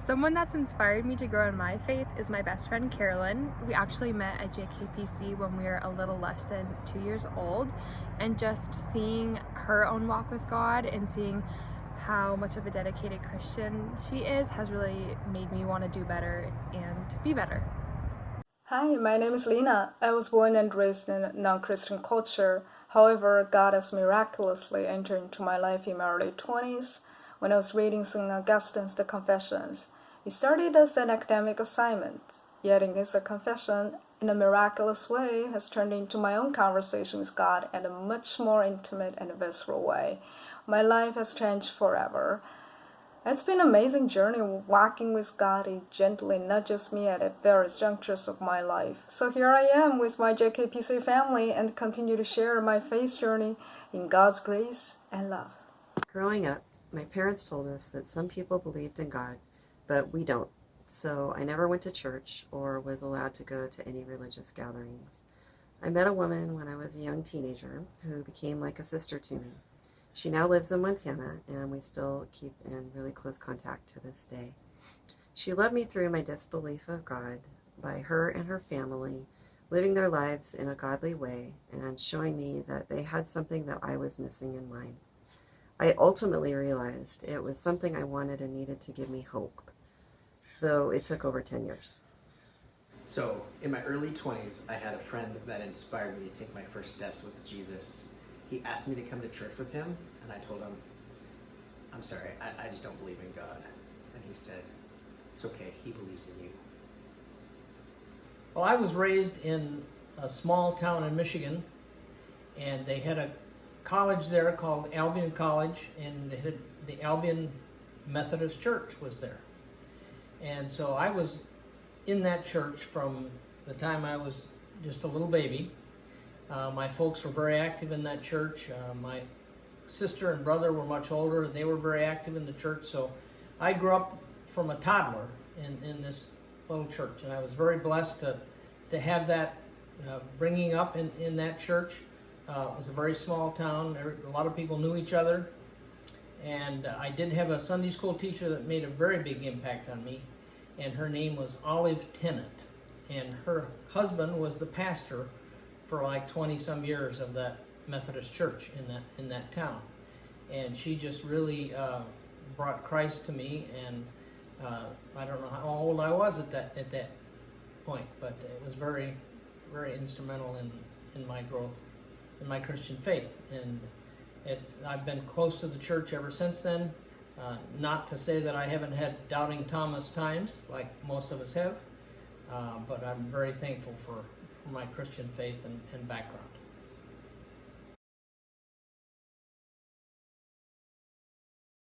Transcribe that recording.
Someone that's inspired me to grow in my faith is my best friend Carolyn. We actually met at JKPC when we were a little less than 2 years old, and just seeing her own walk with God and seeing how much of a dedicated Christian she is has really made me want to do better and be better. Hi, my name is Lena. I was born and raised in a non-Christian culture. However, God has miraculously entered into my life in my early 20s when I was reading St. Augustine's The Confessions. It started as an academic assignment, yet it is a confession in a miraculous way has turned into my own conversation with God in a much more intimate and visceral way. My life has changed forever. It's been an amazing journey walking with God gently, not just me, at various junctures of my life. So here I am with my JKPC family and continue to share my faith journey in God's grace and love. Growing up, my parents told us that some people believed in God, but we don't. So I never went to church or was allowed to go to any religious gatherings. I met a woman when I was a young teenager who became like a sister to me. She now lives in Montana, and we still keep in really close contact to this day. She led me through my disbelief of God by her and her family living their lives in a godly way and showing me that they had something that I was missing in mine. I ultimately realized it was something I wanted and needed to give me hope, though it took over 10 years. So, in my early 20s, I had a friend that inspired me to take my first steps with Jesus. He asked me to come to church with him, and I told him, I'm sorry, I just don't believe in God. And he said, it's okay, he believes in you. Well, I was raised in a small town in Michigan, and they had a college there called Albion College, and they had the Albion Methodist Church was there. And so I was in that church from the time I was just a little baby. My folks were very active in that church. My sister and brother were much older. They were very active in the church. So I grew up from a toddler in this little church. And I was very blessed to have that bringing up in that church. It was a very small town. A lot of people knew each other. And I did have a Sunday school teacher that made a very big impact on me. And her name was Olive Tennant. And her husband was the pastor for like 20 some years of that Methodist church in that town. And she just really brought Christ to me, and I don't know how old I was at that point, but it was very, very instrumental in my growth in my Christian faith. And I've been close to the church ever since then. Not to say that I haven't had doubting Thomas times like most of us have, but I'm very thankful for my Christian faith and background.